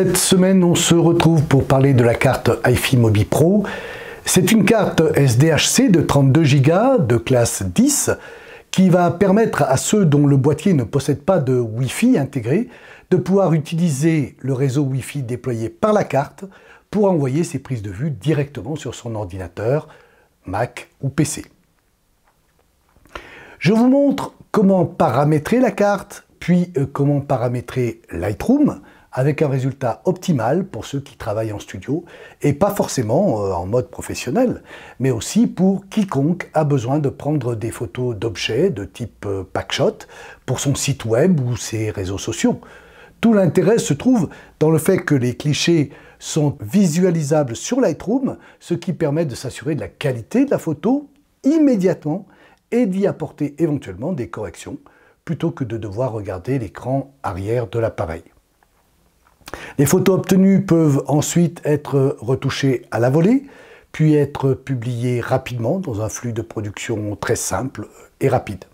Cette semaine, on se retrouve pour parler de la carte iFi Mobi Pro. C'est une carte SDHC de 32 Go de classe 10 qui va permettre à ceux dont le boîtier ne possède pas de Wi-Fi intégré de pouvoir utiliser le réseau Wi-Fi déployé par la carte pour envoyer ses prises de vue directement sur son ordinateur, Mac ou PC. Je vous montre comment paramétrer la carte, puis comment paramétrer Lightroom avec un résultat optimal pour ceux qui travaillent en studio et pas forcément en mode professionnel, mais aussi pour quiconque a besoin de prendre des photos d'objets de type packshot pour son site web ou ses réseaux sociaux. Tout l'intérêt se trouve dans le fait que les clichés sont visualisables sur Lightroom, ce qui permet de s'assurer de la qualité de la photo immédiatement et d'y apporter éventuellement des corrections plutôt que de devoir regarder l'écran arrière de l'appareil. Les photos obtenues peuvent ensuite être retouchées à la volée, puis être publiées rapidement dans un flux de production très simple et rapide.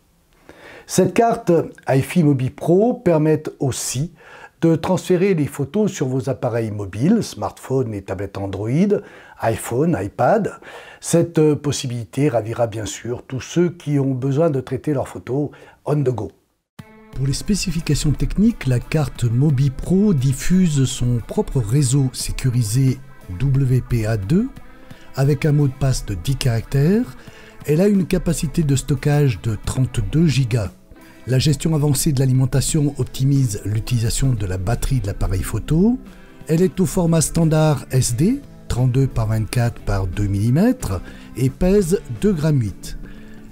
Cette carte iFi Mobi Pro permet aussi de transférer les photos sur vos appareils mobiles, smartphones et tablettes Android, iPhone, iPad. Cette possibilité ravira bien sûr tous ceux qui ont besoin de traiter leurs photos on the go. Pour les spécifications techniques, la carte Mobi Pro diffuse son propre réseau sécurisé WPA2 avec un mot de passe de 10 caractères. Elle a une capacité de stockage de 32 Go. La gestion avancée de l'alimentation optimise l'utilisation de la batterie de l'appareil photo. Elle est au format standard SD, 32 par 24 par 2 mm et pèse 2,8 g.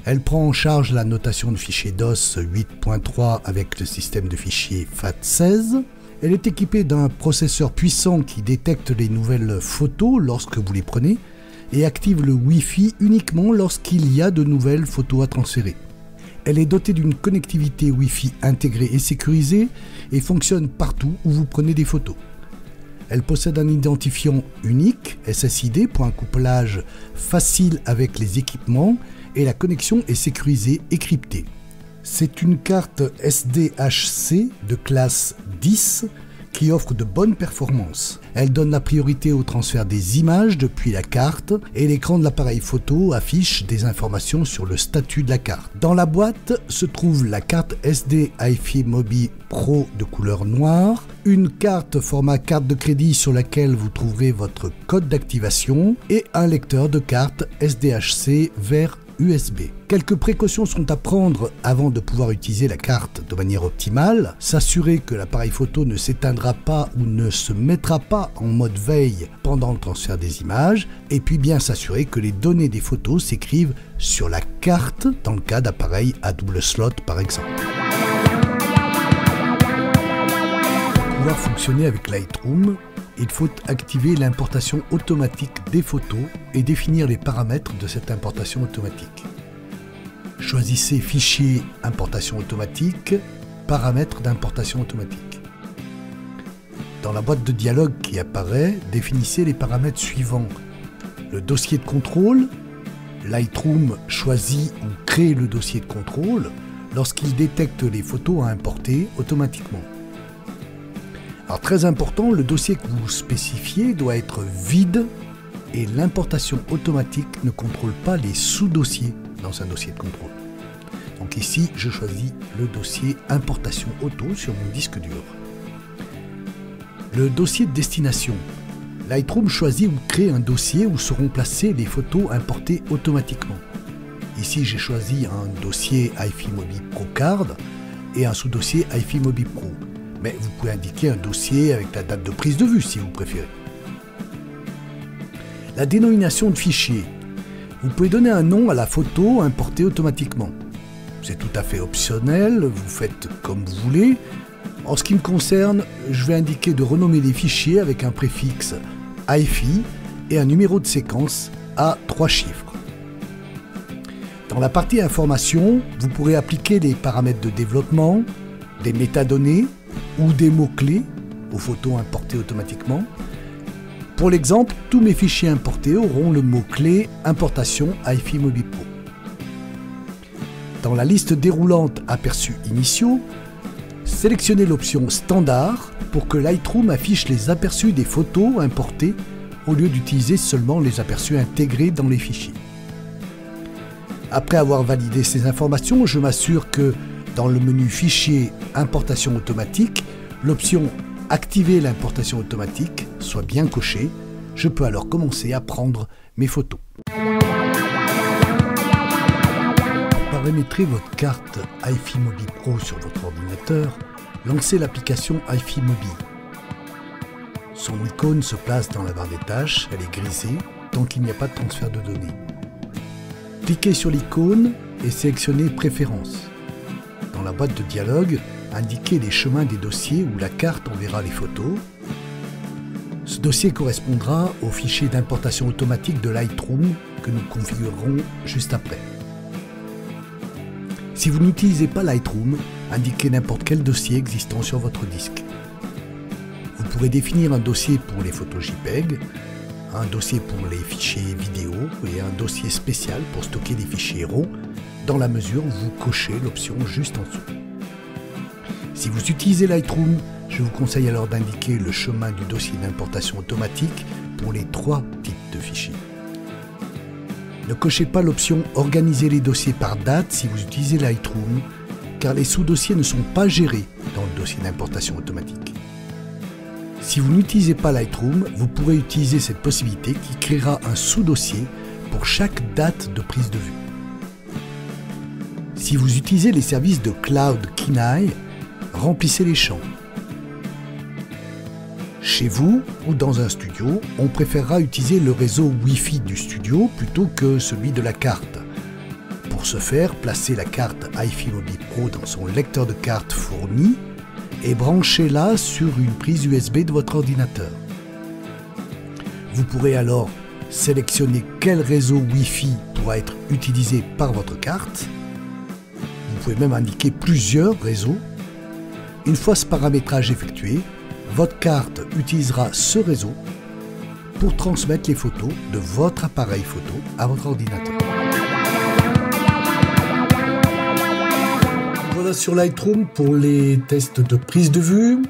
Elle prend en charge la notation de fichiers DOS 8.3 avec le système de fichiers FAT16. Elle est équipée d'un processeur puissant qui détecte les nouvelles photos lorsque vous les prenez et active le Wi-Fi uniquement lorsqu'il y a de nouvelles photos à transférer. Elle est dotée d'une connectivité Wi-Fi intégrée et sécurisée et fonctionne partout où vous prenez des photos. Elle possède un identifiant unique, SSID, pour un couplage facile avec les équipements et la connexion est sécurisée et cryptée. C'est une carte SDHC de classe 10 qui offre de bonnes performances. Elle donne la priorité au transfert des images depuis la carte et l'écran de l'appareil photo affiche des informations sur le statut de la carte. Dans la boîte se trouve la carte SD iFi Mobi Pro de couleur noire, une carte format carte de crédit sur laquelle vous trouverez votre code d'activation et un lecteur de carte SDHC vers USB. Quelques précautions sont à prendre avant de pouvoir utiliser la carte de manière optimale. S'assurer que l'appareil photo ne s'éteindra pas ou ne se mettra pas en mode veille pendant le transfert des images. Et puis bien s'assurer que les données des photos s'écrivent sur la carte dans le cas d'appareils à double slot par exemple. Pour pouvoir fonctionner avec Lightroom, il faut activer l'importation automatique des photos et définir les paramètres de cette importation automatique. Choisissez Fichier, Importation automatique, Paramètres d'importation automatique. Dans la boîte de dialogue qui apparaît, définissez les paramètres suivants. Le dossier de contrôle, Lightroom choisit ou crée le dossier de contrôle lorsqu'il détecte les photos à importer automatiquement. Alors très important, le dossier que vous spécifiez doit être vide et l'importation automatique ne contrôle pas les sous-dossiers dans un dossier de contrôle. Donc ici, je choisis le dossier importation auto sur mon disque dur. Le dossier de destination. Lightroom choisit ou crée un dossier où seront placées les photos importées automatiquement. Ici, j'ai choisi un dossier iFi Mobi Pro Card et un sous-dossier iFi Mobi Pro. Mais vous pouvez indiquer un dossier avec la date de prise de vue si vous préférez. La dénomination de fichier. Vous pouvez donner un nom à la photo importée automatiquement. C'est tout à fait optionnel, vous faites comme vous voulez. En ce qui me concerne, je vais indiquer de renommer les fichiers avec un préfixe iFi et un numéro de séquence à 3 chiffres. Dans la partie information, vous pourrez appliquer les paramètres de développement, des métadonnées, ou des mots-clés aux photos importées automatiquement. Pour l'exemple, tous mes fichiers importés auront le mot-clé Importation iFi Mobi Pro. Dans la liste déroulante Aperçus initiaux, Sélectionnez l'option Standard pour que Lightroom affiche les aperçus des photos importées au lieu d'utiliser seulement les aperçus intégrés dans les fichiers. Après avoir validé ces informations, je m'assure que dans le menu Fichier Importation automatique, l'option Activer l'importation automatique soit bien cochée. Je peux alors commencer à prendre mes photos. Pour paramétrer votre carte iFiMobi Pro sur votre ordinateur, lancez l'application iFiMobi. Son icône se place dans la barre des tâches, elle est grisée tant qu'il n'y a pas de transfert de données. Cliquez sur l'icône et sélectionnez Préférences. Dans la boîte de dialogue, indiquez les chemins des dossiers où la carte enverra les photos. Ce dossier correspondra au fichier d'importation automatique de Lightroom que nous configurerons juste après. Si vous n'utilisez pas Lightroom, indiquez n'importe quel dossier existant sur votre disque. Vous pourrez définir un dossier pour les photos JPEG, un dossier pour les fichiers vidéo et un dossier spécial pour stocker les fichiers RAW, dans la mesure où vous cochez l'option juste en dessous. Si vous utilisez Lightroom, je vous conseille alors d'indiquer le chemin du dossier d'importation automatique pour les 3 types de fichiers. Ne cochez pas l'option « Organiser les dossiers par date » si vous utilisez Lightroom, car les sous-dossiers ne sont pas gérés dans le dossier d'importation automatique. Si vous n'utilisez pas Lightroom, vous pourrez utiliser cette possibilité qui créera un sous-dossier pour chaque date de prise de vue. Si vous utilisez les services de Cloud Kenai, remplissez les champs. Chez vous ou dans un studio, on préférera utiliser le réseau Wi-Fi du studio plutôt que celui de la carte. Pour ce faire, placez la carte iFiMobi Pro dans son lecteur de carte fourni et branchez-la sur une prise USB de votre ordinateur. Vous pourrez alors sélectionner quel réseau Wi-Fi pourra être utilisé par votre carte. Vous pouvez même indiquer plusieurs réseaux. Une fois ce paramétrage effectué, votre carte utilisera ce réseau pour transmettre les photos de votre appareil photo à votre ordinateur. Voilà sur Lightroom pour les tests de prise de vue.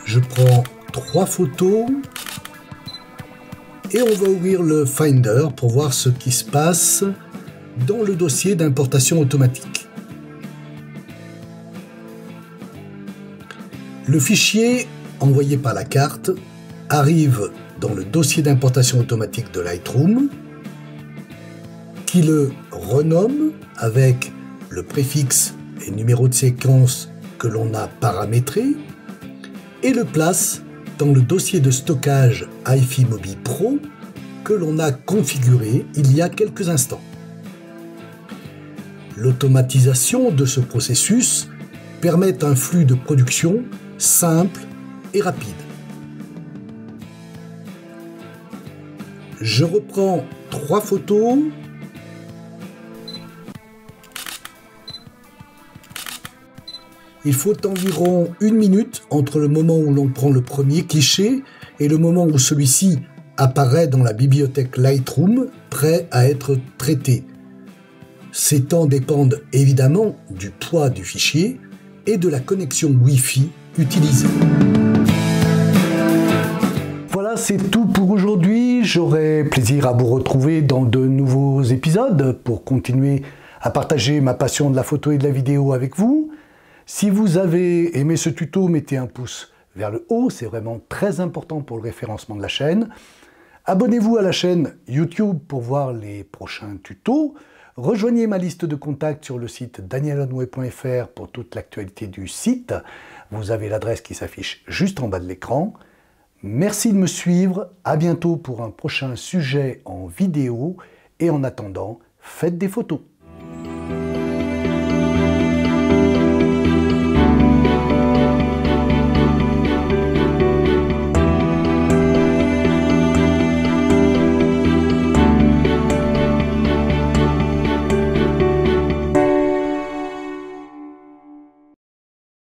Je prends 3 photos et on va ouvrir le Finder pour voir ce qui se passe dans le dossier d'importation automatique. Le fichier envoyé par la carte arrive dans le dossier d'importation automatique de Lightroom, qui le renomme avec le préfixe et numéro de séquence que l'on a paramétré et le place dans le dossier de stockage iFiMobi Pro que l'on a configuré il y a quelques instants. L'automatisation de ce processus permet un flux de production simple et rapide. Je reprends 3 photos. Il faut environ 1 minute entre le moment où l'on prend le premier cliché et le moment où celui-ci apparaît dans la bibliothèque Lightroom, prêt à être traité. Ces temps dépendent évidemment du poids du fichier et de la connexion Wi-Fi utilisée. Voilà, c'est tout pour aujourd'hui. J'aurai plaisir à vous retrouver dans de nouveaux épisodes pour continuer à partager ma passion de la photo et de la vidéo avec vous. Si vous avez aimé ce tuto, mettez un pouce vers le haut, c'est vraiment très important pour le référencement de la chaîne. Abonnez-vous à la chaîne YouTube pour voir les prochains tutos. Rejoignez ma liste de contacts sur le site danielonway.fr pour toute l'actualité du site. Vous avez l'adresse qui s'affiche juste en bas de l'écran. Merci de me suivre, à bientôt pour un prochain sujet en vidéo et en attendant, faites des photos.